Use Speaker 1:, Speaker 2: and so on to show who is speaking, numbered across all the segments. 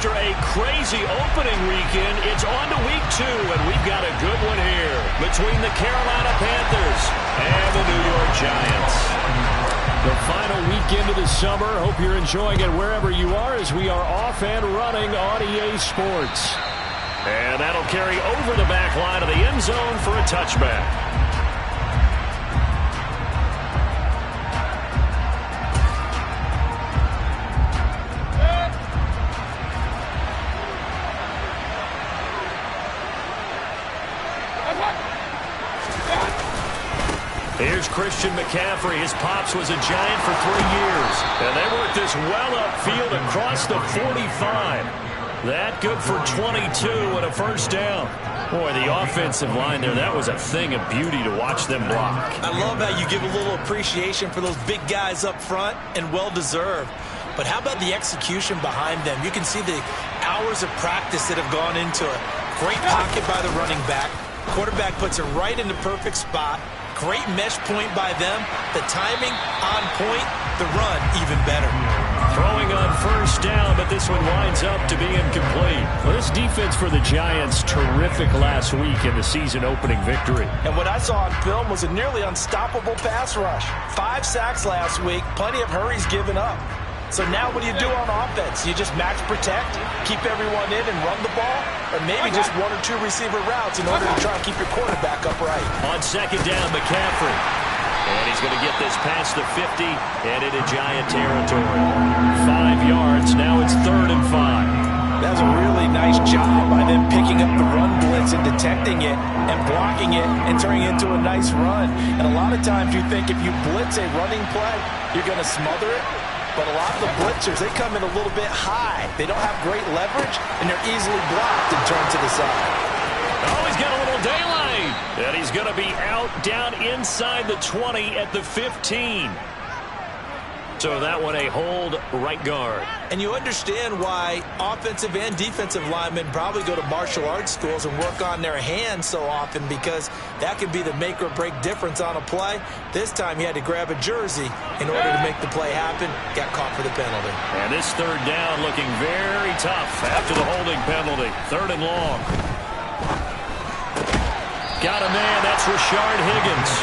Speaker 1: after a crazy opening weekend, it's on to week 2, and we've got a good one here between the Carolina Panthers and the New York Giants. The final weekend of the summer. Hope you're enjoying it wherever you are as we are off and running on EA Sports. And that'll carry over the back line of the end zone for a touchback. Here's Christian McCaffrey. His pops was a Giant for 3 years. And they worked this well upfield across the 45. That good for 22 and a first down. Boy, the offensive line there, that was a thing of beauty to watch them block.
Speaker 2: I love how you give a little appreciation for those big guys up front, and well-deserved. But how about the execution behind them? You can see the hours of practice that have gone into it. Great pocket by the running back. Quarterback puts it right in the perfect spot. Great mesh point by them. The timing on point. The run even better.
Speaker 1: Throwing on first down, but this one winds up to be incomplete. Well, this defense for the Giants, terrific last week in the season-opening victory.
Speaker 3: And what I saw on film was a nearly unstoppable pass rush. 5 sacks last week, plenty of hurries given up. So now what do you do on offense? You just match protect, keep everyone in and run the ball, or maybe just 1 or 2 receiver routes in order to try and keep your quarterback upright.
Speaker 1: On second down, McCaffrey. And he's going to get this past the 50 and into Giant territory. 5 yards. Now it's 3rd and 5.
Speaker 3: That was a really nice job by them picking up the run blitz and detecting it and blocking it and turning it into a nice run. And a lot of times you think if you blitz a running play, you're going to smother it. But a lot of the blitzers, they come in a little bit high. They don't have great leverage, and they're easily blocked and turned to the side.
Speaker 1: Oh, he's got a little daylight. And he's going to be out down inside the 20 at the 15. So that one a hold right guard.
Speaker 2: And you understand why offensive and defensive linemen probably go to martial arts schools and work on their hands so often, because that could be the make or break difference on a play. This time he had to grab a jersey in order to make the play happen. Got caught for the penalty.
Speaker 1: And this 3rd down looking very tough after the holding penalty. 3rd and long. Got a man. That's Rashard Higgins.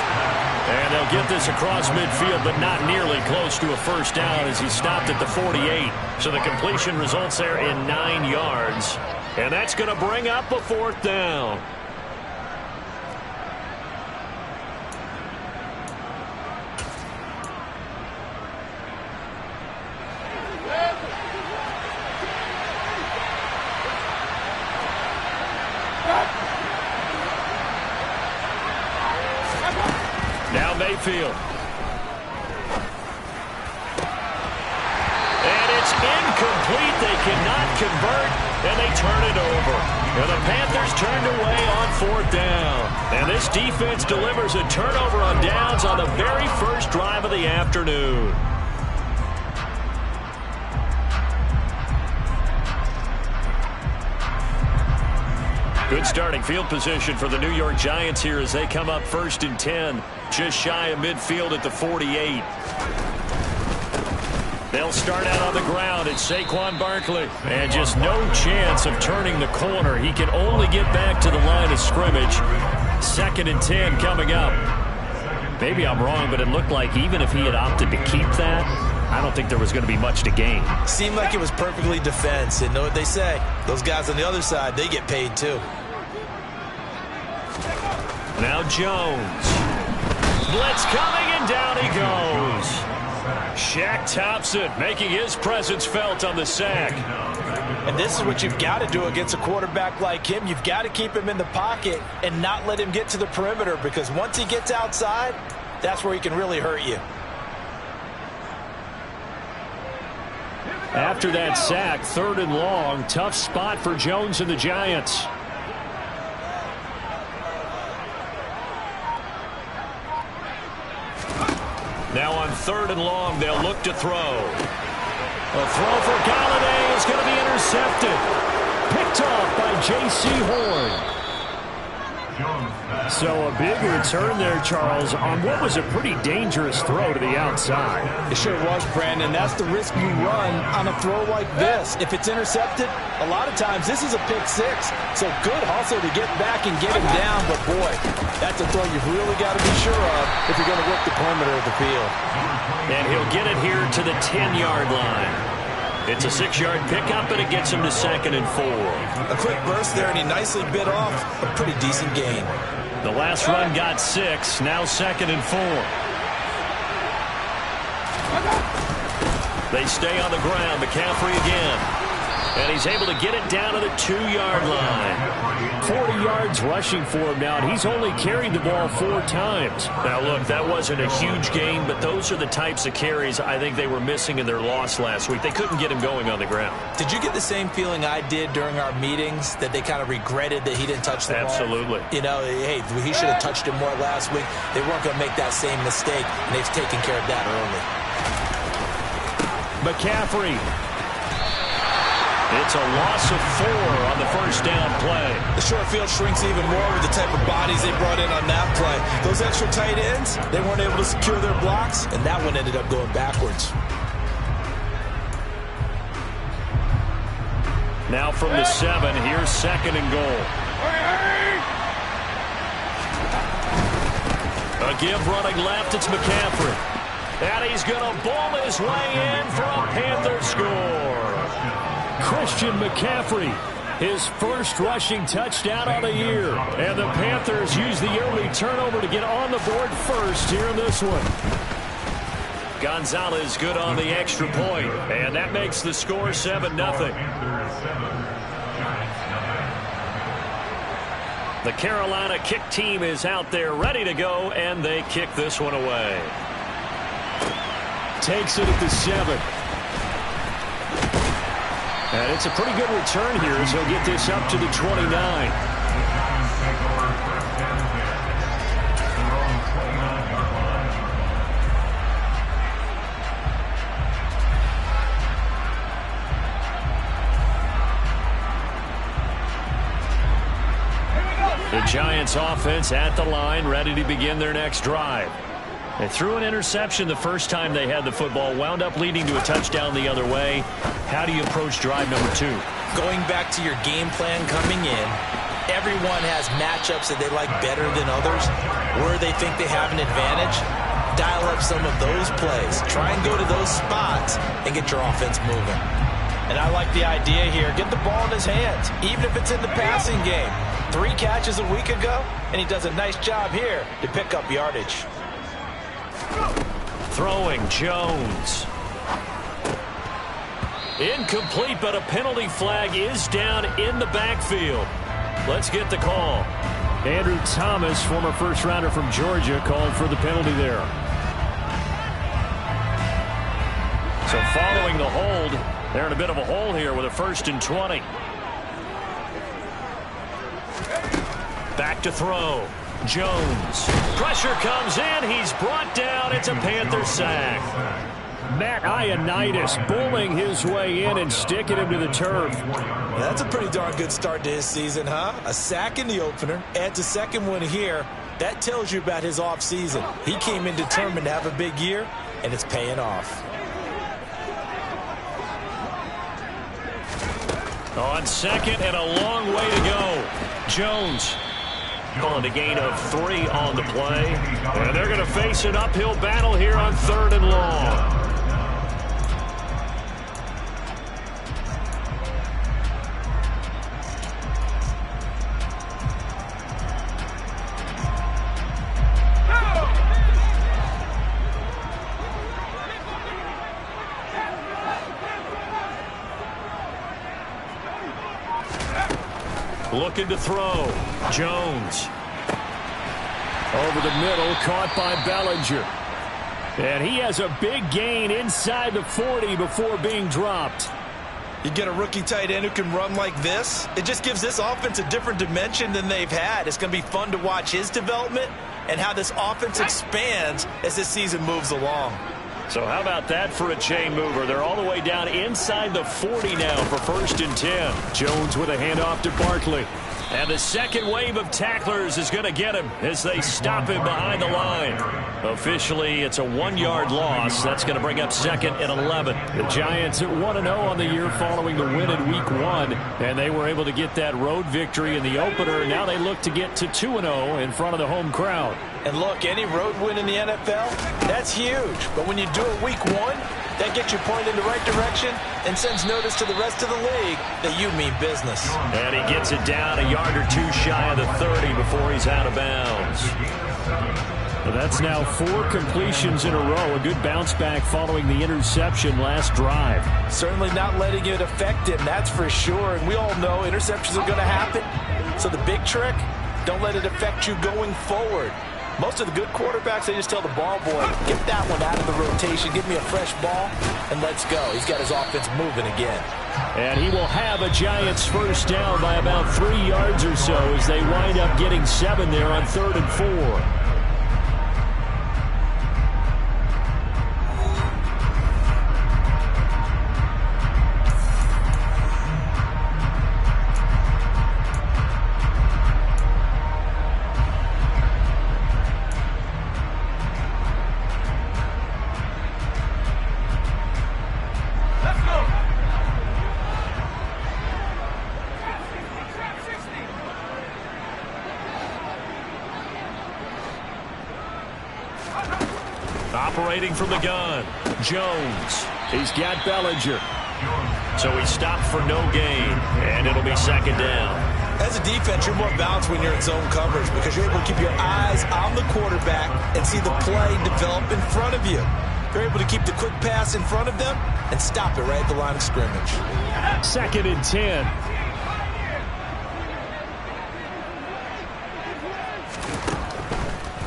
Speaker 1: And they'll get this across midfield, but not nearly close to a first down as he stopped at the 48. So the completion results there in 9 yards. And that's going to bring up a 4th down. Now Mayfield. And it's incomplete. They cannot convert, and they turn it over. And the Panthers turned away on 4th down. And this defense delivers a turnover on downs on the very first drive of the afternoon. Good starting field position for the New York Giants here as they come up 1st and 10, just shy of midfield at the 48. They'll start out on the ground. It's Saquon Barkley. And just no chance of turning the corner. He can only get back to the line of scrimmage. 2nd and 10 coming up. Maybe I'm wrong, but it looked like even if he had opted to keep that, I don't think there was going to be much to gain.
Speaker 2: Seemed like it was perfectly defense. And know what they say? Those guys on the other side, they get paid too.
Speaker 1: Now Jones. Blitz coming, and down he goes. Shaq Thompson making his presence felt on the sack.
Speaker 3: And this is what you've got to do against a quarterback like him. You've got to keep him in the pocket and not let him get to the perimeter, because once he gets outside, that's where he can really hurt you.
Speaker 1: After that sack, 3rd and long, tough spot for Jones and the Giants. Now on 3rd and long, they'll look to throw. A throw for Galladay is going to be intercepted. Picked off by J.C. Horn. So a big return there, Charles, on what was a pretty dangerous throw to the outside.
Speaker 3: It sure was, Brandon. That's the risk you run on a throw like this. If it's intercepted, a lot of times this is a pick six. So good hustle to get back and get him down. But, boy, that's a throw you've really got to be sure of if you're going to work the perimeter of the field.
Speaker 1: And he'll get it here to the 10-yard line. It's a 6-yard pickup, and it gets him to 2nd and 4.
Speaker 2: A quick burst there, and he nicely bit off a pretty decent gain.
Speaker 1: The last run got 6, now 2nd and 4. They stay on the ground. McCaffrey again. And he's able to get it down to the 2-yard line. 40 yards rushing for him now, and he's only carried the ball 4 times. Now, look, that wasn't a huge gain, but those are the types of carries I think they were missing in their loss last week. They couldn't get him going on the ground.
Speaker 2: Did you get the same feeling I did during our meetings, that they kind of regretted that he didn't touch the ball?
Speaker 1: Absolutely.
Speaker 2: You know, hey, he should have touched it more last week. They weren't going to make that same mistake, and they've taken care of that early.
Speaker 1: McCaffrey. It's a loss of 4 on the first down play.
Speaker 2: The short field shrinks even more with the type of bodies they brought in on that play. Those extra tight ends, they weren't able to secure their blocks, and that one ended up going backwards.
Speaker 1: Now from the 7, here's 2nd and goal. A give running left, it's McCaffrey. And he's going to ball his way in for a Panther score. Christian McCaffrey, his first rushing touchdown on the year. And the Panthers use the early turnover to get on the board first here in this one. Gonzalez good on the extra point, and that makes the score 7-0. The Carolina kick team is out there ready to go, and they kick this one away. Takes it at the 7. And it's a pretty good return here as he'll get this up to the 29. The Giants offense at the line, ready to begin their next drive. They threw an interception the first time they had the football, wound up leading to a touchdown the other way. How do you approach drive number 2?
Speaker 2: Going back to your game plan coming in, everyone has matchups that they like better than others, where they think they have an advantage. Dial up some of those plays. Try and go to those spots and get your offense moving.
Speaker 3: And I like the idea here. Get the ball in his hands, even if it's in the passing game. 3 catches a week ago, and he does a nice job here to pick up yardage.
Speaker 1: Throwing Jones. Incomplete, but a penalty flag is down in the backfield. Let's get the call. Andrew Thomas, former first-rounder from Georgia, called for the penalty there. So following the hold, they're in a bit of a hole here with a 1st and 20. Back to throw. Jones. Pressure comes in. He's brought down. It's a Panther sack. Matt Ioannidis bullying his way in and sticking him to the turf.
Speaker 2: Yeah, that's a pretty darn good start to his season, huh? A sack in the opener, adds a second one here. That tells you about his offseason. He came in determined to have a big year, and it's paying off.
Speaker 1: On 2nd and a long way to go. Jones calling a gain of 3 on the play. And they're going to face an uphill battle here on 3rd and long. Looking to throw. Jones. Over the middle, caught by Bellinger. And he has a big gain inside the 40 before being dropped.
Speaker 2: You get a rookie tight end who can run like this, it just gives this offense a different dimension than they've had. It's going to be fun to watch his development and how this offense expands as this season moves along.
Speaker 1: So how about that for a chain mover? They're all the way down inside the 40 now for 1st and 10. Jones with a handoff to Barkley. And the second wave of tacklers is going to get him as they stop him behind the line. Officially, it's a 1-yard loss. That's going to bring up 2nd and 11. The Giants at 1-0 on the year following the win in Week 1. And they were able to get that road victory in the opener. Now they look to get to 2-0 in front of the home crowd.
Speaker 2: And look, any road win in the NFL, that's huge. But when you do it Week 1, that gets you pointed in the right direction and sends notice to the rest of the league that you mean business.
Speaker 1: And he gets it down a yard or two shy of the 30 before he's out of bounds. Well, that's now 4 completions in a row. A good bounce back following the interception last drive.
Speaker 2: Certainly not letting it affect him, that's for sure. And we all know interceptions are going to happen. So the big trick, don't let it affect you going forward. Most of the good quarterbacks, they just tell the ball boy, get that one out of the rotation, give me a fresh ball, and let's go. He's got his offense moving again.
Speaker 1: And he will have a Giants first down by about 3 yards or so as they wind up getting 7 there on 3rd and 4. Operating from the gun, Jones. He's got Bellinger. So he stopped for no gain, and it'll be 2nd down.
Speaker 2: As a defense, you're more balanced when you're in zone coverage because you're able to keep your eyes on the quarterback and see the play develop in front of you. You're able to keep the quick pass in front of them and stop it right at the line of scrimmage.
Speaker 1: 2nd and 10.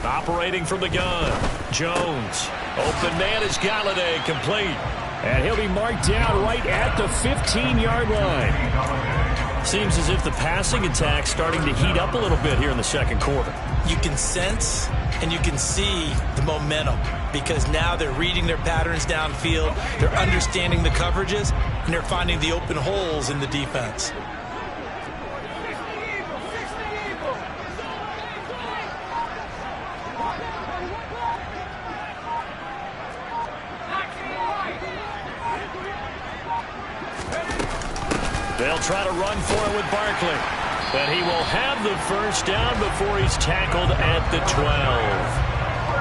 Speaker 1: Operating from the gun, Jones. Open man is Galladay, complete. And he'll be marked down right at the 15-yard line. Seems as if the passing attack's starting to heat up a little bit here in the second quarter.
Speaker 2: You can sense and you can see the momentum because now they're reading their patterns downfield, they're understanding the coverages, and they're finding the open holes in the defense.
Speaker 1: They'll try to run for it with Barkley. But he will have the first down before he's tackled at the 12.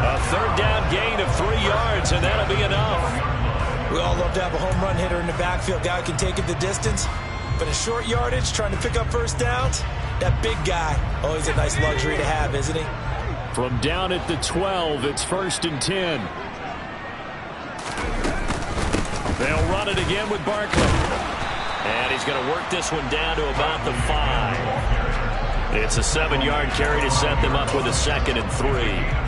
Speaker 1: A 3rd down gain of 3 yards, and that'll be enough.
Speaker 2: We all love to have a home run hitter in the backfield. Guy who can take it the distance. But in short yardage, trying to pick up first downs, that big guy, always a nice luxury to have, isn't he?
Speaker 1: From down at the 12, it's 1st and 10. They'll run it again with Barkley. And he's going to work this one down to about the 5. It's a 7-yard carry to set them up with a 2nd and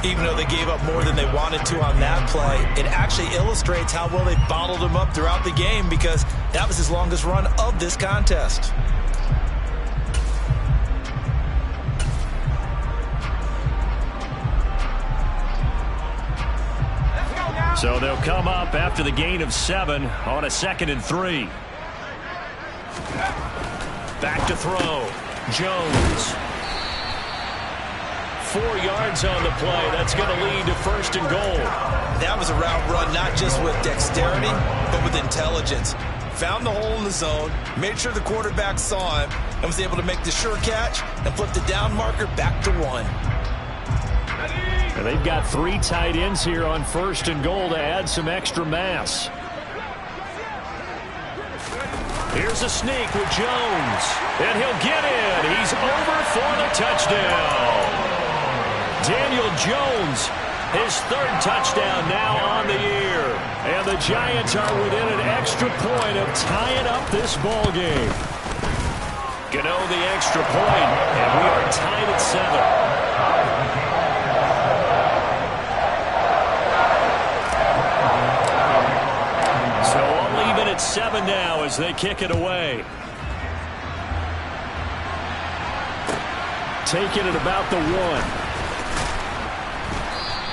Speaker 1: 3.
Speaker 2: Even though they gave up more than they wanted to on that play, it actually illustrates how well they bottled him up throughout the game because that was his longest run of this contest.
Speaker 1: So they'll come up after the gain of 7 on a 2nd and 3. Back to throw. Jones. 4 yards on the play. That's going to lead to 1st and goal.
Speaker 2: That was a route run not just with dexterity, but with intelligence. Found the hole in the zone, made sure the quarterback saw him, and was able to make the sure catch and flip the down marker back to 1.
Speaker 1: And they've got 3 tight ends here on 1st and goal to add some extra mass. Here's a sneak with Jones. And he'll get in. He's over for the touchdown. Daniel Jones, his 3rd touchdown now on the year. And the Giants are within an extra point of tying up this ball game. Gano the extra point, and we are tied at 7. At 7 now as they kick it away. Taking it about the 1.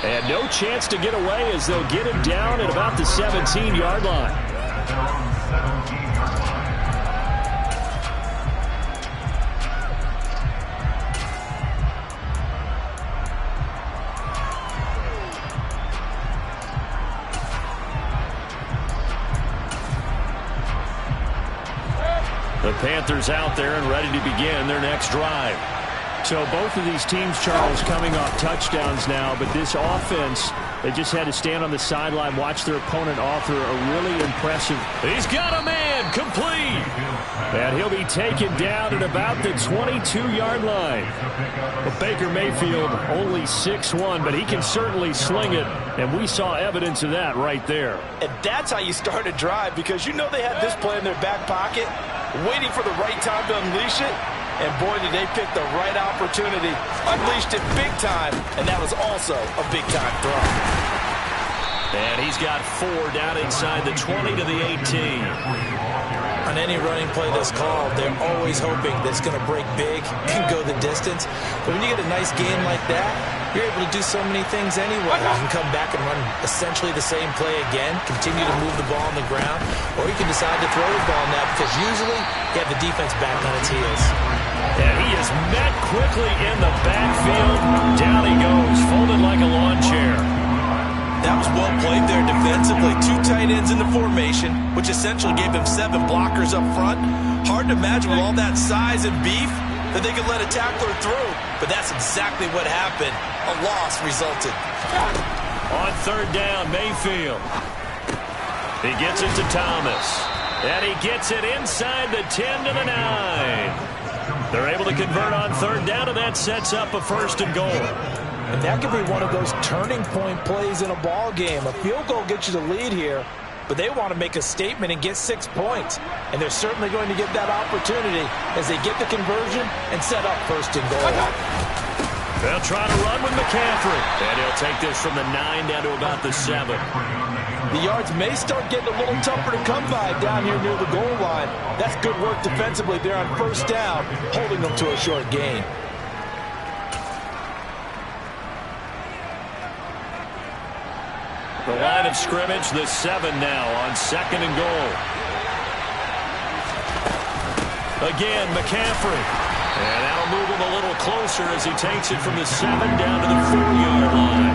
Speaker 1: And no chance to get away as they'll get him down at about the 17-yard line. The Panthers out there and ready to begin their next drive. So both of these teams, Charles, coming off touchdowns now, but this offense, they just had to stand on the sideline, watch their opponent offer a really impressive. He's got a man, complete. And he'll be taken down at about the 22-yard line. But Baker Mayfield only 6'1", but he can certainly sling it, and we saw evidence of that right there.
Speaker 3: And that's how you start a drive, because you know they had this play in their back pocket, waiting for the right time to unleash it. And boy, did they pick the right opportunity. Unleashed it big time, and that was also a big-time throw.
Speaker 1: And he's got 4 down inside the 20 to the 18.
Speaker 3: On any running play that's called, they're always hoping that it's going to break big and go the distance. But when you get a nice game like that, you're able to do so many things anyway. You can come back and run essentially the same play again, continue to move the ball on the ground, or you can decide to throw the ball now because usually you have the defense back on its heels.
Speaker 1: And he is met quickly in the backfield. Down he goes, folded like a lawn chair.
Speaker 2: That was well played there defensively. 2 tight ends in the formation, which essentially gave him 7 blockers up front. Hard to imagine with all that size and beef that they could let a tackler through. But that's exactly what happened. A loss resulted.
Speaker 1: On 3rd down, Mayfield. He gets it to Thomas. And he gets it inside the 10 to the 9. They're able to convert on 3rd down, and that sets up a 1st and goal.
Speaker 3: And that could be one of those turning point plays in a ball game. A field goal gets you the lead here, but they want to make a statement and get 6 points. And they're certainly going to get that opportunity as they get the conversion and set up 1st and goal.
Speaker 1: They'll try to run with McCaffrey. And he'll take this from the 9 down to about the 7.
Speaker 3: The yards may start getting a little tougher to come by down here near the goal line. That's good work defensively there on 1st down, holding them to a short gain.
Speaker 1: The line of scrimmage, the 7 now on 2nd and goal. Again, McCaffrey. And that'll move him a little closer as he takes it from the 7 down to the 4-yard line.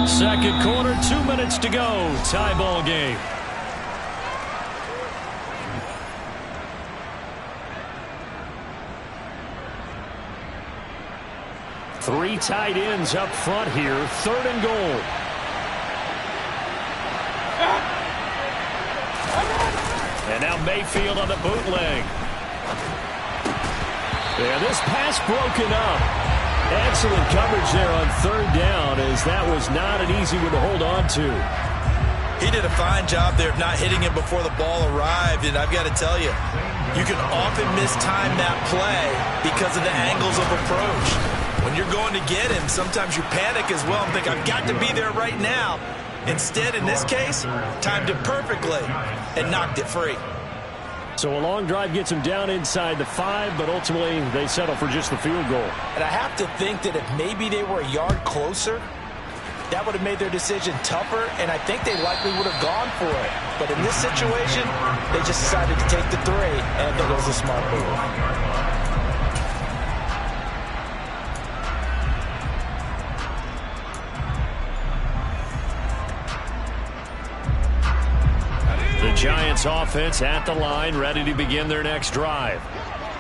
Speaker 1: 2nd quarter, 2 minutes to go. Tie ball game. Three tight ends up front here. 3rd and goal. And now Mayfield on the bootleg. And this pass broken up. Excellent coverage there on 3rd down, as that was not an easy one to hold on to.
Speaker 2: He did a fine job there of not hitting it before the ball arrived, and I've got to tell you, you can often mistime that play because of the angles of approach. When you're going to get him, sometimes you panic as well and think, I've got to be there right now. Instead, in this case, timed it perfectly and knocked it free.
Speaker 1: So a long drive gets him down inside the 5, but ultimately they settle for just the field goal.
Speaker 3: And I have to think that if maybe they were a yard closer, that would have made their decision tougher, and I think they likely would have gone for it. But in this situation, they just decided to take the 3, and I think it was a smart move.
Speaker 1: The Giants offense at the line, ready to begin their next drive.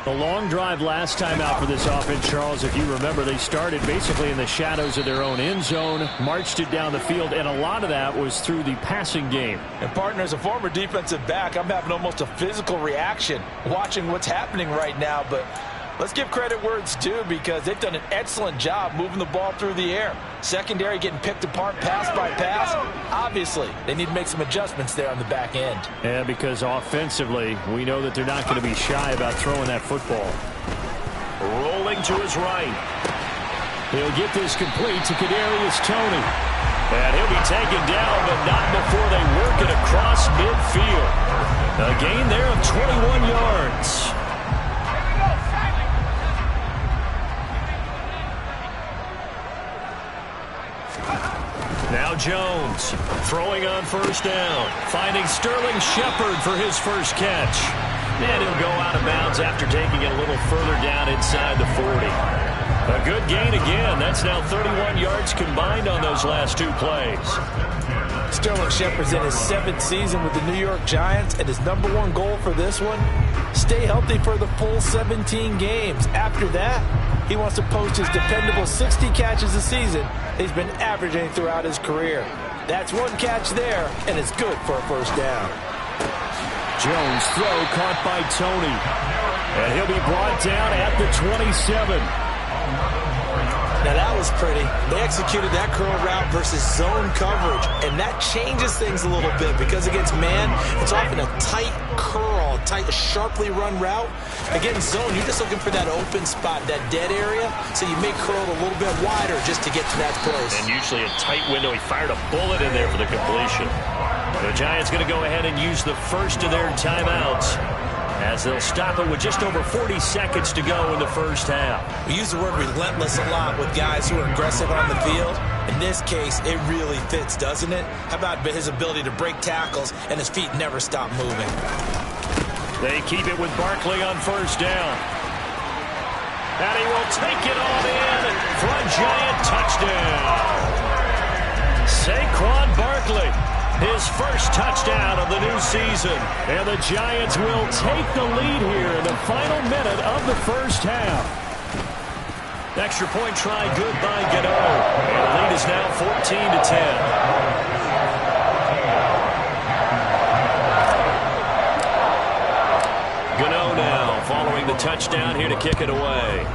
Speaker 1: The long drive last time out for this offense, Charles, if you remember, they started basically in the shadows of their own end zone, marched it down the field, and a lot of that was through the passing game.
Speaker 3: And partner, as a former defensive back, I'm having almost a physical reaction watching what's happening right now, but let's give credit where it's due because they've done an excellent job moving the ball through the air. Secondary getting picked apart pass by pass. Obviously, they need to make some adjustments there on the back end.
Speaker 1: Yeah, because offensively, we know that they're not going to be shy about throwing that football. Rolling to his right. He'll get this complete to Kadarius Toney. And he'll be taken down, but not before they work it across midfield. A gain there of 21 yards. Jones throwing on first down, finding Sterling Shepard for his first catch. And he'll go out of bounds after taking it a little further down inside the 40. A good gain again. That's now 31 yards combined on those last two plays.
Speaker 2: Sterling Shepard's in his 7th season with the New York Giants, and his #1 goal for this one, stay healthy for the full 17 games. After that, he wants to post his dependable 60 catches a season he's been averaging throughout his career. That's one catch there, and it's good for a first down.
Speaker 1: Jones throw caught by Tony. And he'll be brought down at the 27.
Speaker 2: Now that was pretty. They executed that curl route versus zone coverage, and that changes things a little bit because against man, it's often a tight curl, tight, sharply run route. Against zone, you're just looking for that open spot, that dead area, so you may curl it a little bit wider just to get to that place.
Speaker 1: And usually a tight window. He fired a bullet in there for the completion. The Giants going to go ahead and use the first of their timeouts, as they'll stop it with just over 40 seconds to go in the first half.
Speaker 2: We use the word relentless a lot with guys who are aggressive on the field. In this case, it really fits, doesn't it? How about his ability to break tackles and his feet never stop moving?
Speaker 1: They keep it with Barkley on first down. And he will take it on in for a Giant touchdown. Saquon Barkley, his first touchdown of the new season. And the Giants will take the lead here in the final minute of the first half. Extra point try good by Gano. And the lead is now 14-10. Gano now following the touchdown here to kick it away.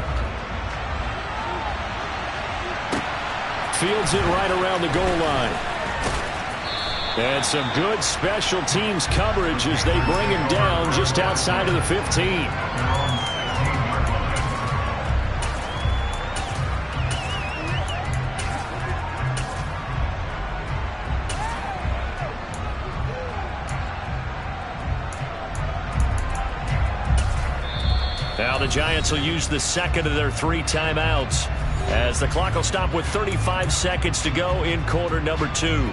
Speaker 1: Fields it right around the goal line. And some good special teams coverage as they bring him down just outside of the 15. Now the Giants will use the second of their 3 timeouts, as the clock will stop with 35 seconds to go in quarter number 2.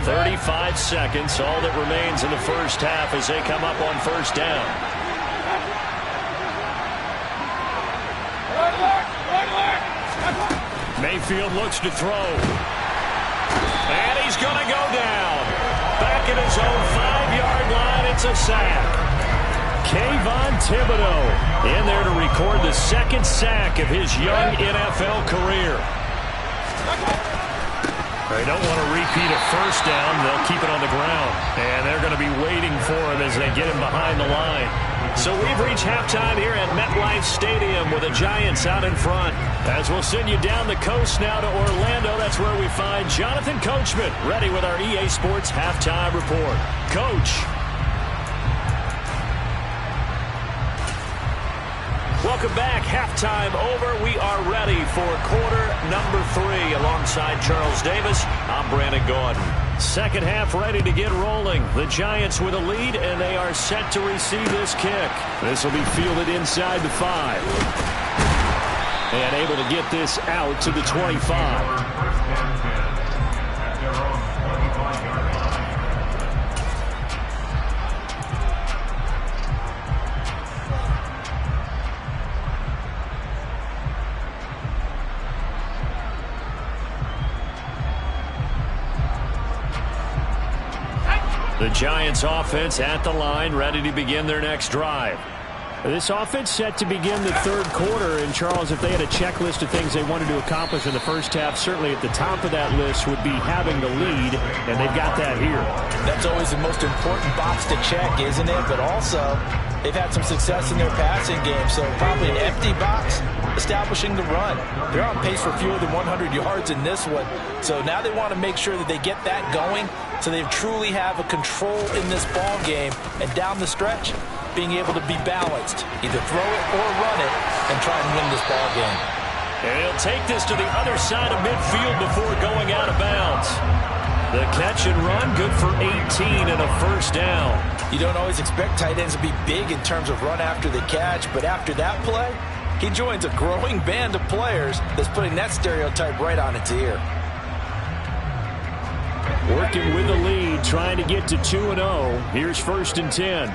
Speaker 1: "35 seconds, all that remains in the first half as they come up on first down." Mayfield looks to throw. And he's going to go down. Back at his own 5-yard line, it's a sack. Kayvon Thibodeau in there to record the second sack of his young NFL career. They don't want to repeat a first down. They'll keep it on the ground. And they're going to be waiting for him as they get him behind the line. So we've reached halftime here at MetLife Stadium with the Giants out in front. As we'll send you down the coast now to Orlando, that's where we find Jonathan Coachman ready with our EA Sports Halftime Report. Coach. Welcome back. Halftime over. We are ready for quarter number 3 alongside Charles Davis. I'm Brandon Gordon. Second half ready to get rolling. The Giants with a lead, and they are set to receive this kick. This will be fielded inside the 5. And able to get this out to the 25. The Giants offense at the line, ready to begin their next drive. This offense set to begin the third quarter. And, Charles, if they had a checklist of things they wanted to accomplish in the first half, certainly at the top of that list would be having the lead, and they've got that here. That's always the most important box to check, isn't it? But also, they've had some success in their passing game, so probably an empty box establishing the run. They're on pace for fewer than 100 yards in this one, so now they want to make sure that they get that going so they truly have a control in this ball game, and down the stretch, being able to be balanced, either throw it or run it, and try and win this ball game. And he'll take this to the other side of midfield before going out of bounds. The catch and run, good for 18 and a first down. You don't always expect tight ends to be big in terms of run after the catch, but after that play,
Speaker 3: He joins a growing band of players that's putting that stereotype right on its ear.
Speaker 1: Working with the lead, trying to get to 2-0. Here's 1st and 10.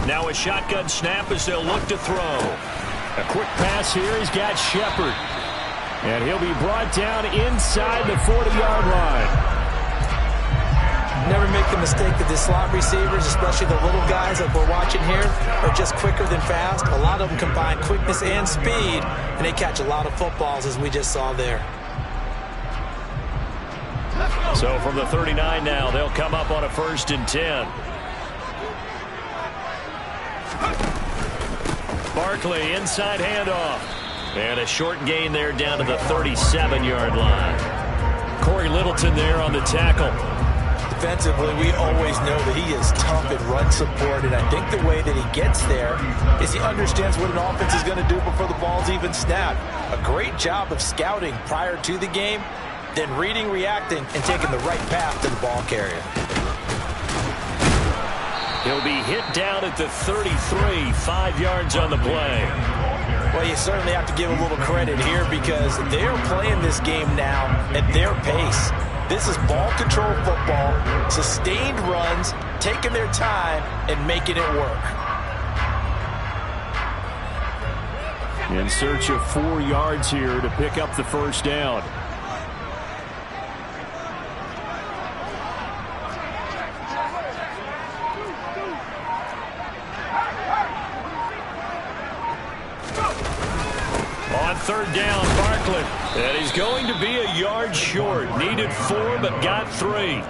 Speaker 1: Now a shotgun snap as they'll look to throw. A quick pass here. He's got Shepard. And he'll be brought down inside the 40-yard line.
Speaker 2: Never make the mistake that the slot receivers, especially the little guys like we're watching here, are just quicker than fast. A lot of them combine quickness and speed, and they catch a lot of footballs, as we just saw there.
Speaker 1: So from the 39 now, they'll come up on a 1st and 10. Barkley, inside handoff. And a short gain there down to the 37-yard line. Corey Littleton there on the tackle.
Speaker 2: Defensively, we always know that he is tough at run support, and I think the way that he gets there is he understands what an offense is going to do before the ball's even snapped. A great job of scouting prior to the game, then reading, reacting, and taking the right path to the ball carrier.
Speaker 1: He'll be hit down at the 33, 5 yards on the play.
Speaker 2: Well, you certainly have to give a little credit here because they're playing this game now at their pace. This is ball control football, sustained runs, taking their time, and making it work.
Speaker 1: In search of 4 yards here to pick up the 1st down. On 3rd down, Barkley. And he's going to be a yard short. Needed 4, but got 3.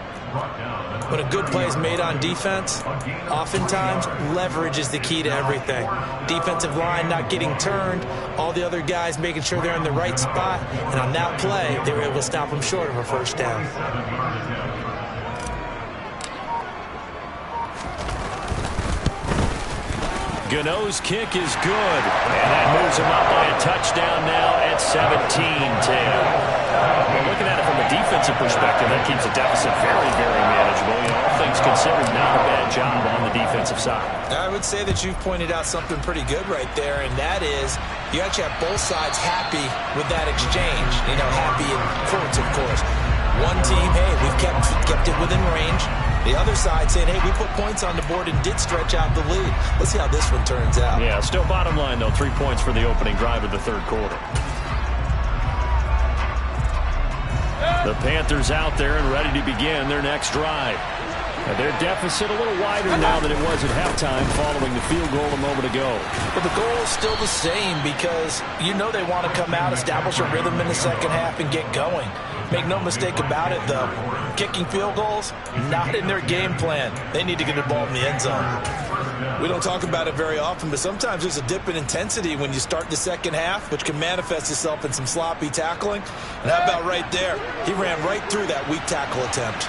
Speaker 2: When a good play is made on defense, oftentimes leverage is the key to everything. Defensive line not getting turned, all the other guys making sure they're in the right spot, and on that play, they were able to stop them short of a 1st down.
Speaker 1: Gano's kick is good, and that moves him up by a touchdown now at 17-10. Well, looking at it from a defensive perspective, that keeps the deficit very, very manageable. You know, all things considered, not a bad job on the defensive side.
Speaker 2: I would say that you've pointed out something pretty good right there, and that is you actually have both sides happy with that exchange. You know, happy in quotes, of course. One team, hey, we've kept it within range. The other side saying, hey, we put points on the board and did stretch out the lead. Let's see how this one turns out.
Speaker 1: Yeah, still bottom line, though, 3 points for the opening drive of the 3rd quarter. The Panthers out there and ready to begin their next drive. And their deficit a little wider now than it was at halftime following the field goal a moment ago.
Speaker 2: But the goal is still the same because you know they want to come out, establish a rhythm in the 2nd half, and get going. Make no mistake about it, though. Kicking field goals, not in their game plan. They need to get the ball in the end zone. We don't talk about it very often, but sometimes there's a dip in intensity when you start the 2nd half, which can manifest itself in some sloppy tackling. And how about right there? He ran right through that weak tackle attempt.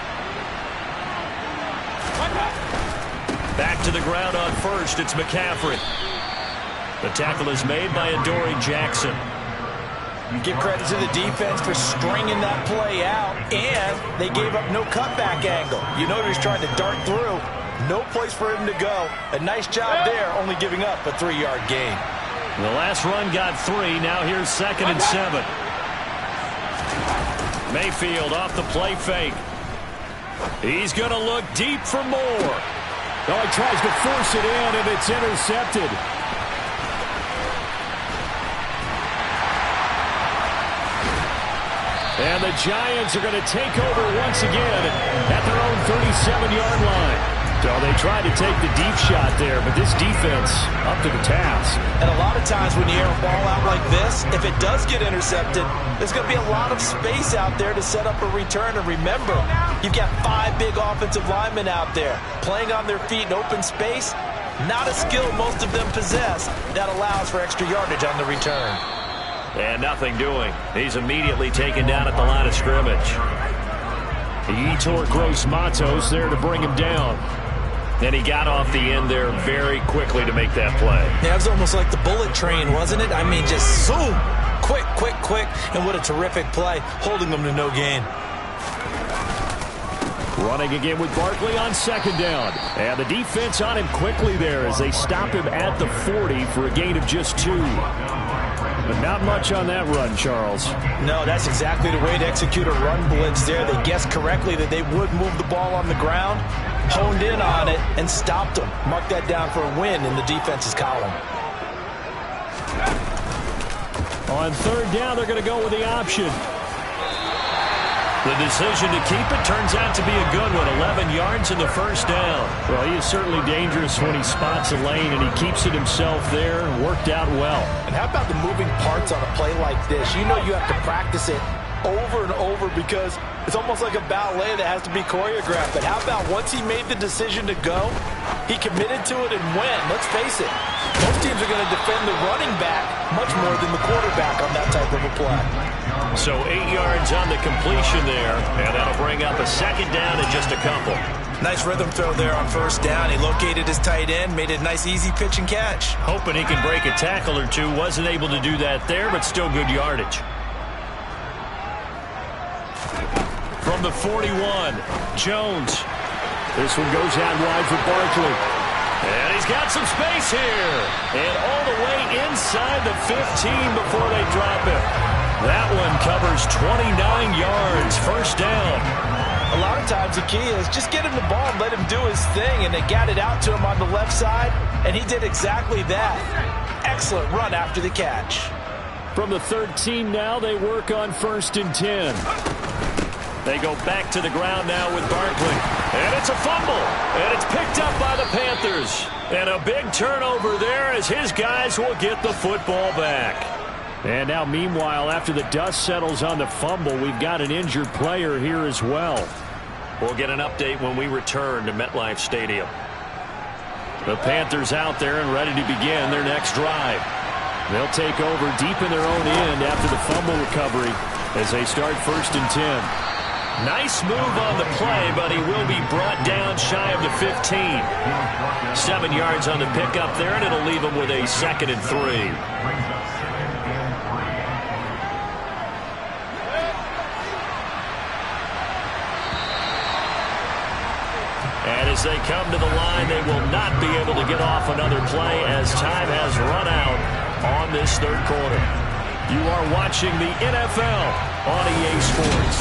Speaker 1: Back to the ground on 1st, it's McCaffrey. The tackle is made by Adoree Jackson.
Speaker 2: Give credit to the defense for stringing that play out, and they gave up no cutback angle. You know he's trying to dart through. No place for him to go. A nice job there, only giving up a 3-yard gain.
Speaker 1: The last run got 3. Now here's 2nd and 7. Mayfield off the play fake. He's going to look deep for more. Oh, he tries to force it in, and it's intercepted. And the Giants are going to take over once again at their own 37-yard line. So they tried to take the deep shot there, but this defense up to the task.
Speaker 2: And a lot of times when you air a ball out like this, if it does get intercepted, there's going to be a lot of space out there to set up a return. And remember, you've got 5 big offensive linemen out there playing on their feet in open space. Not a skill most of them possess that allows for extra yardage on the return.
Speaker 1: And nothing doing. He's immediately taken down at the line of scrimmage. Yetur Gross-Matos there to bring him down. And he got off the end there very quickly to make that play.
Speaker 2: Yeah, it was almost like the bullet train, wasn't it? I mean, just zoom. Quick, quick, quick. And what a terrific play, holding them to no gain.
Speaker 1: Running again with Barkley on second down. And the defense on him quickly there as they stop him at the 40 for a gain of just 2. But not much on that run, Charles.
Speaker 2: No, that's exactly the way to execute a run blitz there. They guessed correctly that they would move the ball on the ground, honed in on it, and stopped them. Mark that down for a win in the defense's column.
Speaker 1: On third down, they're going to go with the option. The decision to keep it turns out to be a good one. 11 yards in the first down.
Speaker 4: Well, he is certainly dangerous when he spots a lane, and he keeps it himself there. Worked out well.
Speaker 2: And how about the moving parts on a play like this? You know you have to practice it over and over because it's almost like a ballet that has to be choreographed. But how about once he made the decision to go, he committed to it and went. Let's face it, most teams are going to defend the running back much more than the quarterback on that type of a play.
Speaker 1: So 8 yards on the completion there, and that'll bring up a second down in just a couple.
Speaker 2: Nice rhythm throw there on first down. He located his tight end, made a nice easy pitch and catch.
Speaker 1: Hoping he can break a tackle or two. Wasn't able to do that there, but still good yardage. From the 41, Jones.
Speaker 4: This one goes out wide for Barkley.
Speaker 1: And he's got some space here. And all the way inside the 15 before they drop it. That one covers 29 yards. First down.
Speaker 2: A lot of times the key is just get him the ball and let him do his thing. And they got it out to him on the left side. And he did exactly that. Excellent run after the catch.
Speaker 4: From the 13 now, they work on 1st and 10.
Speaker 1: They go back to the ground now with Barkley. And it's a fumble. And it's picked up by the Panthers. And a big turnover there as his guys will get the football back.
Speaker 4: And now, meanwhile, after the dust settles on the fumble, we've got an injured player here as well.
Speaker 1: We'll get an update when we return to MetLife Stadium. The Panthers out there and ready to begin their next drive. They'll take over deep in their own end after the fumble recovery as they start 1st and 10. Nice move on the play, but he will be brought down shy of the 15. 7 yards on the pickup there, and it'll leave him with a 2nd and 3. And as they come to the line, they will not be able to get off another play as time has run out on this third quarter. You are watching the NFL on EA Sports.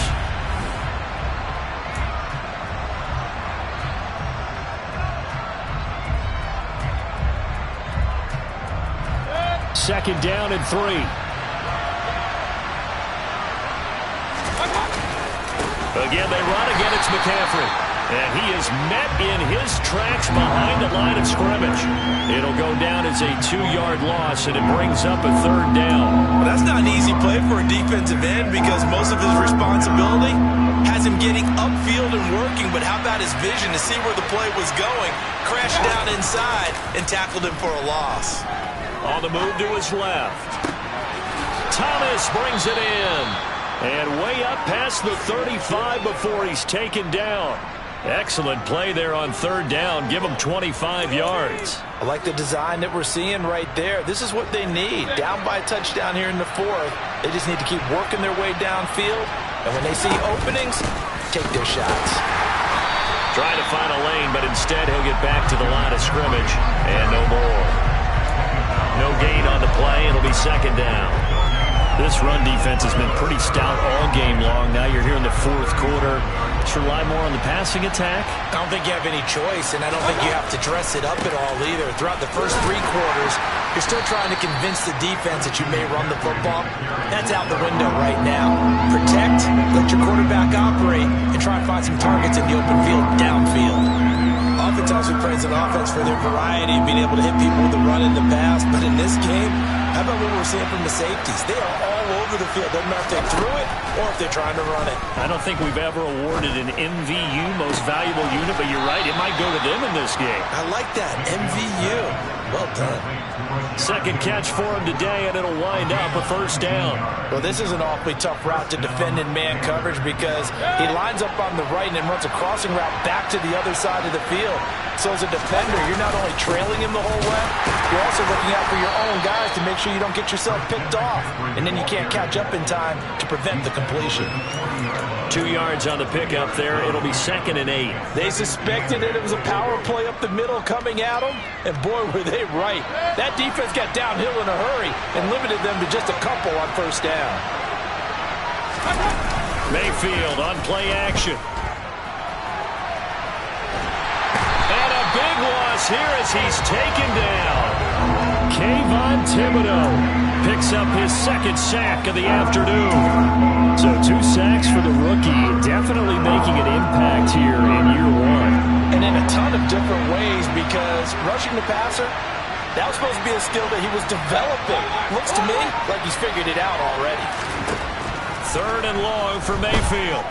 Speaker 4: Second down and 3.
Speaker 1: Again, they run. Again, it's McCaffrey. And he is met in his tracks behind the line of scrimmage. It'll go down as a 2-yard loss, and it brings up a 3rd down.
Speaker 2: Well, that's not an easy play for a defensive end because most of his responsibility has him getting upfield and working. But how about his vision to see where the play was going, crashed down inside, and tackled him for a loss.
Speaker 1: On the move to his left. Thomas brings it in. And way up past the 35 before he's taken down. Excellent play there on 3rd down. Give him 25 yards.
Speaker 2: I like the design that we're seeing right there. This is what they need. Down by a touchdown here in the 4th. They just need to keep working their way downfield. And when they see openings, take their shots.
Speaker 1: Trying to find a lane, but instead he'll get back to the line of scrimmage. And no more. No gain on the play. It'll be 2nd down.
Speaker 4: This run defense has been pretty stout all game long. Now you're here in the 4th quarter. Let's rely more on the passing attack.
Speaker 2: I don't think you have any choice, and I don't think you have to dress it up at all either. Throughout the first 3 quarters, you're still trying to convince the defense that you may run the football. That's out the window right now. Protect, let your quarterback operate, and try and find some targets in the open field downfield. Oftentimes we praise an offense for their variety, being able to hit people with the run in the pass, but in this game, how about what we're seeing from the safeties? They are all over the field. Doesn't matter if they threw it or if they're trying to run it.
Speaker 4: I don't think we've ever awarded an MVU, most valuable unit, but you're right. It might go to them in this game.
Speaker 2: I like that. MVU. Well done.
Speaker 1: 2nd catch for him today, and it'll wind up a 1st down.
Speaker 2: Well, this is an awfully tough route to defend in man coverage because he lines up on the right and then runs a crossing route back to the other side of the field. So as a defender, you're not only trailing him the whole way, you're also looking out for your own guys to make sure you don't get yourself picked off. And then you can't catch up in time to prevent the completion.
Speaker 1: 2 yards on the pickup there. It'll be 2nd and 8.
Speaker 2: They suspected that it was a power play up the middle coming at them, and boy, were they right. That defense got downhill in a hurry and limited them to just a couple on first down.
Speaker 1: Mayfield on play action. And a big loss here as he's taken down. Kayvon Thibodeau picks up his 2nd sack of the afternoon. So 2 sacks for the rookie, definitely making an impact here in year 1.
Speaker 2: And in a ton of different ways, because rushing the passer, that was supposed to be a skill that he was developing. Looks to me like he's figured it out already.
Speaker 1: 3rd and long for Mayfield.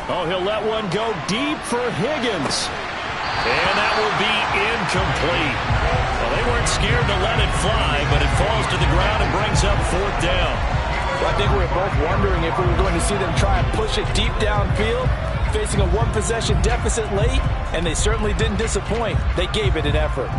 Speaker 1: Oh, he'll let one go deep for Higgins. And that will be incomplete. Well, they weren't scared to let it fly, but it falls to the ground and brings up 4th down.
Speaker 2: Well, I think we were both wondering if we were going to see them try and push it deep downfield, facing a 1-possession deficit late, and they certainly didn't disappoint. They gave it an effort.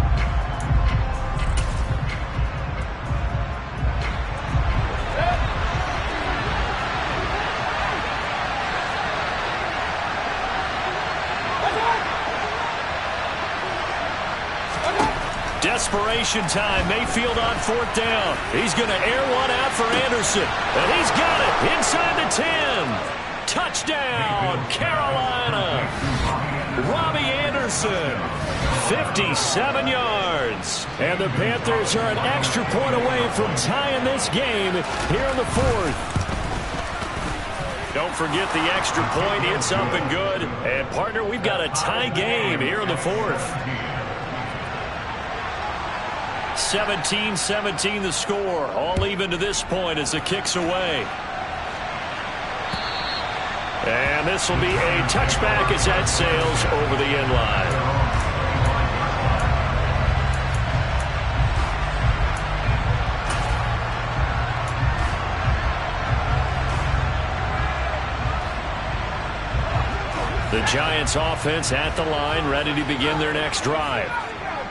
Speaker 1: Desperation time. Mayfield on 4th down. He's going to air one out for Anderson. And he's got it inside the 10. Touchdown, Carolina. Robbie Anderson, 57 yards. And the Panthers are an extra point away from tying this game here in the 4th. Don't forget the extra point. It's up and good. And, partner, we've got a tie game here in the 4th. 17-17 the score. All even to this point as the kick's away. And this will be a touchback as that sails over the end line. The Giants offense at the line, ready to begin their next drive.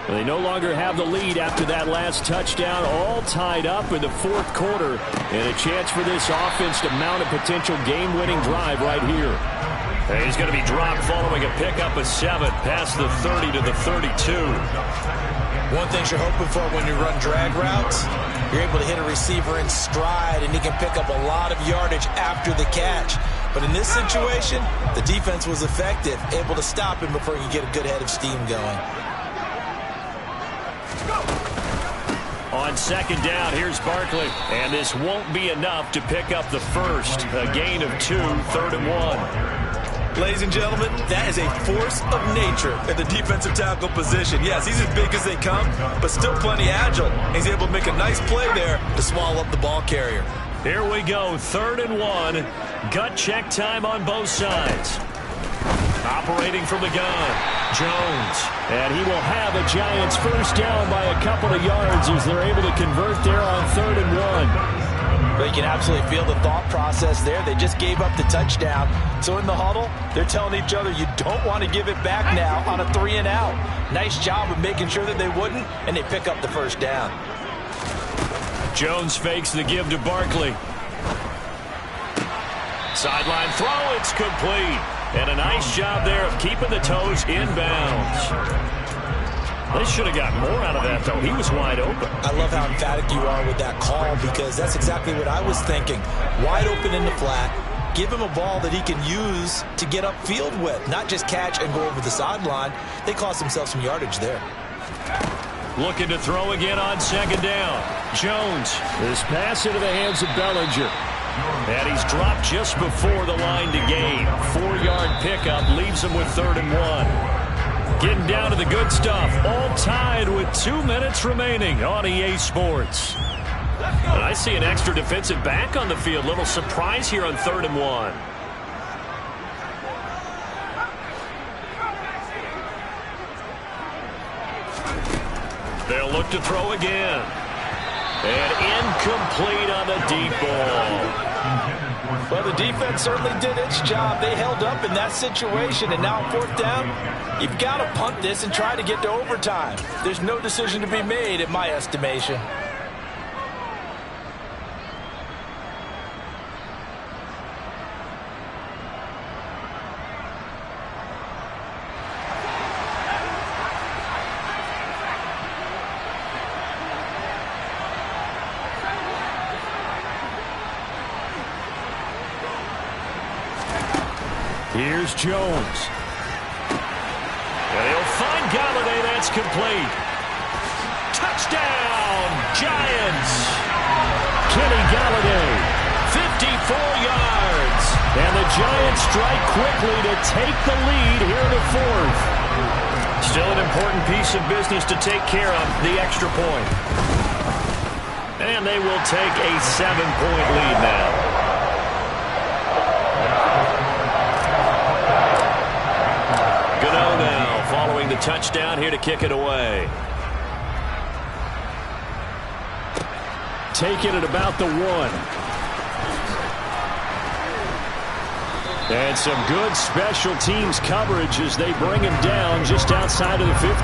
Speaker 1: They no longer have the lead after that last touchdown, all tied up in the 4th quarter, and a chance for this offense to mount a potential game-winning drive right here. And he's going to be dropped following a pickup of 7 past the 30 to the 32.
Speaker 2: One thing you're hoping for when you run drag routes, you're able to hit a receiver in stride, and he can pick up a lot of yardage after the catch. But in this situation, the defense was effective, able to stop him before he could get a good head of steam going.
Speaker 1: On 2nd down, here's Barkley. And this won't be enough to pick up the first. A gain of 2, 3rd and 1.
Speaker 2: Ladies and gentlemen, that is a force of nature at the defensive tackle position. Yes, he's as big as they come, but still plenty agile. He's able to make a nice play there to swallow up the ball carrier.
Speaker 1: Here we go, 3rd and 1. Gut check time on both sides. Operating from the gun, Jones. And he will have a Giants first down by a couple of yards as they're able to convert there on 3rd and 1.
Speaker 2: But you can absolutely feel the thought process there. They just gave up the touchdown. So in the huddle, they're telling each other, you don't want to give it back now on a 3 and out. Nice job of making sure that they wouldn't, and they pick up the first down.
Speaker 1: Jones fakes the give to Barkley. Sideline throw, it's complete. And a nice job there of keeping the toes inbounds. They should have gotten more out of that, though. He was wide open.
Speaker 2: I love how emphatic you are with that call, because that's exactly what I was thinking. Wide open in the flat. Give him a ball that he can use to get upfield with, not just catch and go over the sideline. They cost themselves some yardage there.
Speaker 1: Looking to throw again on 2nd down. Jones.
Speaker 4: This pass into the hands of Bellinger.
Speaker 1: And he's dropped just before the line to gain. 4-yard pickup leaves him with 3rd and 1. Getting down to the good stuff. All tied with 2 minutes remaining on EA Sports. And I see an extra defensive back on the field. Little surprise here on 3rd and 1. They'll look to throw again. And incomplete on the deep ball.
Speaker 2: Well, the defense certainly did its job. They held up in that situation, and now on 4th down, you've got to punt this and try to get to overtime. There's no decision to be made, in my estimation.
Speaker 1: Here's Jones. And he'll find Galladay. That's complete. Touchdown, Giants. Kenny Galladay, 54 yards. And the Giants strike quickly to take the lead here in the fourth. Still an important piece of business to take care of, the extra point. And they will take a 7-point lead now. Gano now following the touchdown here to kick it away. Take it at about the 1. And some good special teams coverage as they bring him down just outside of the 15.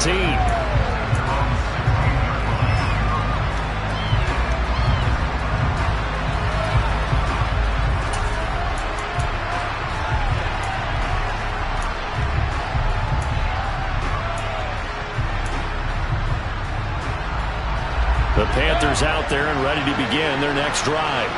Speaker 1: The Panthers out there and ready to begin their next drive.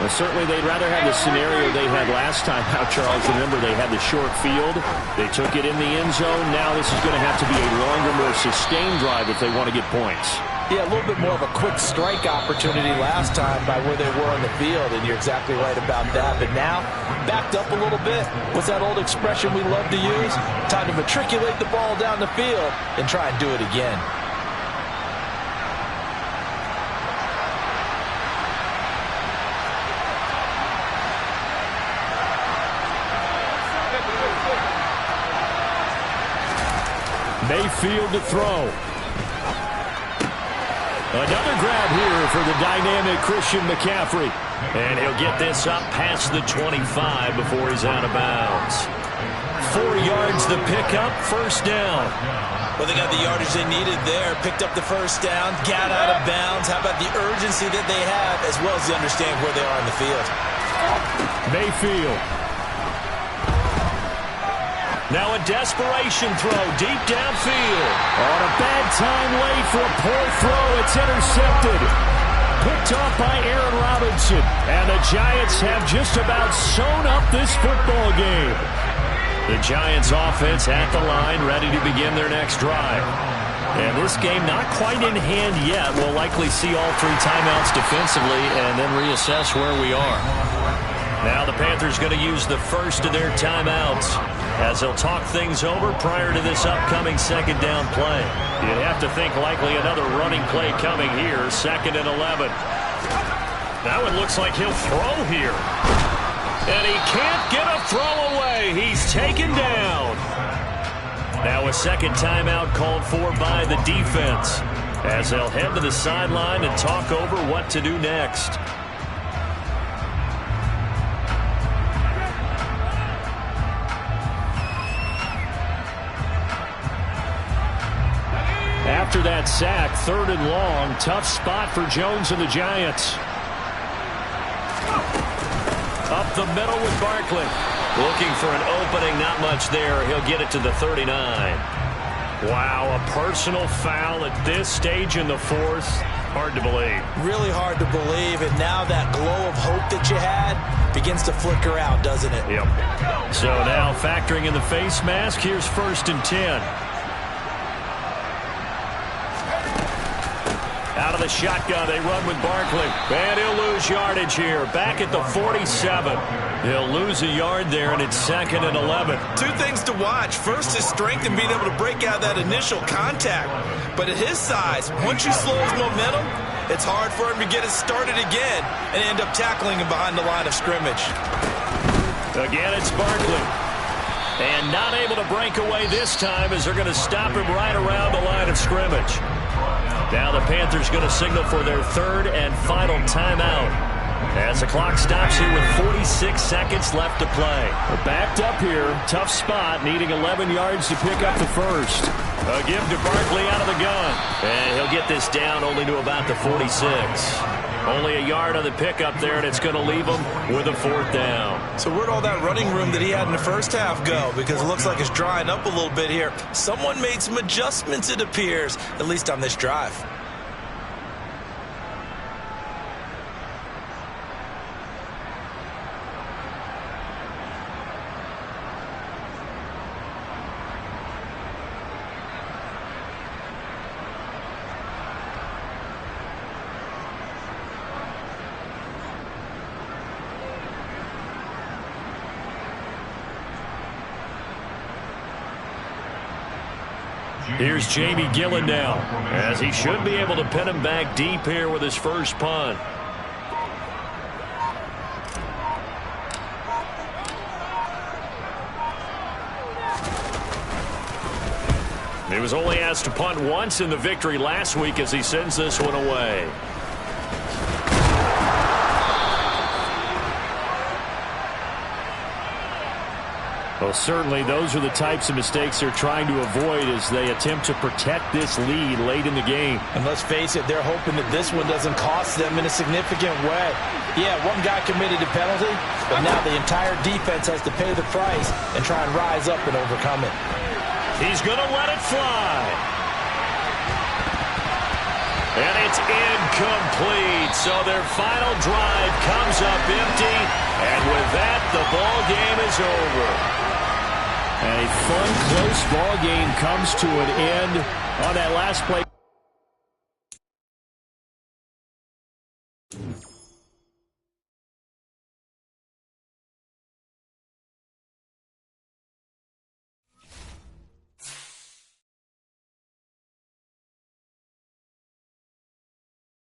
Speaker 1: Well, certainly they'd rather have the scenario they had last time out, Charles. Remember, they had the short field. They took it in the end zone. Now this is going to have to be a longer, more sustained drive if they want to get points.
Speaker 2: Yeah, a little bit more of a quick strike opportunity last time by where they were on the field, and you're exactly right about that. But now, backed up a little bit. What's that old expression we love to use? Time to matriculate the ball down the field and try and do it again.
Speaker 1: Mayfield to throw. Another grab here for the dynamic Christian McCaffrey. And he'll get this up past the 25 before he's out of bounds. 4 yards the pickup, first down.
Speaker 2: Well, they got the yardage they needed there. Picked up the first down, got out of bounds. How about the urgency that they have, as well as they understand where they are in the field.
Speaker 1: Mayfield. Now a desperation throw deep downfield. On a bad time late for a poor throw. It's intercepted. Picked off by Aaron Robinson. And the Giants have just about sewn up this football game. The Giants offense at the line, ready to begin their next drive. And this game not quite in hand yet. We'll likely see all 3 timeouts defensively and then reassess where we are. Now the Panthers going to use the first of their timeouts as they'll talk things over prior to this upcoming second down play. You'd have to think likely another running play coming here, 2nd and 11. Now it looks like he'll throw here. And he can't get a throw away. He's taken down. Now a second timeout called for by the defense as they'll head to the sideline and talk over what to do next. After that sack, 3rd and long, tough spot for Jones and the Giants. Up the middle with Barkley. Looking for an opening, not much there. He'll get it to the 39. Wow, a personal foul at this stage in the 4th. Hard to believe. Really hard to believe, and now that glow of hope that you had begins to flicker out, doesn't it? Yep. So now factoring in the face mask, here's 1st and 10. Out of the shotgun, they run with Barkley. And he'll lose yardage here. Back at the 47. He'll lose a yard there, and it's 2nd and 11.
Speaker 2: 2 things to watch. First, his strength and being able to break out that initial contact. But at his size, once you slow his momentum, it's hard for him to get it started again and end up tackling him behind the line of scrimmage.
Speaker 1: Again, it's Barkley. And not able to break away this time as they're going to stop him right around the line of scrimmage. Now the Panthers going to signal for their 3rd and final timeout as the clock stops here with 46 seconds left to play. We're backed up here. Tough spot, needing 11 yards to pick up the first. A give to Barkley out of the gun. And he'll get this down only to about the 46. Only a yard on the pickup there, and it's going to leave him with a 4th down.
Speaker 2: So where'd all that running room that he had in the first half go? Because it looks like it's drying up a little bit here. Someone made some adjustments, it appears, at least on this drive.
Speaker 1: Here's Jamie Gillen now, as he should be able to pin him back deep here with his first punt. He was only asked to punt once in the victory last week as he sends this one away. Well, certainly those are the types of mistakes they're trying to avoid as they attempt to protect this lead late in the game.
Speaker 2: And let's face it, they're hoping that this one doesn't cost them in a significant way. Yeah, one guy committed a penalty, but now the entire defense has to pay the price and try and rise up and overcome it.
Speaker 1: He's going to let it fly. And it's incomplete. So their final drive comes up empty. And with that, the ball game is over. And a fun, close ball game comes to an end on that last play.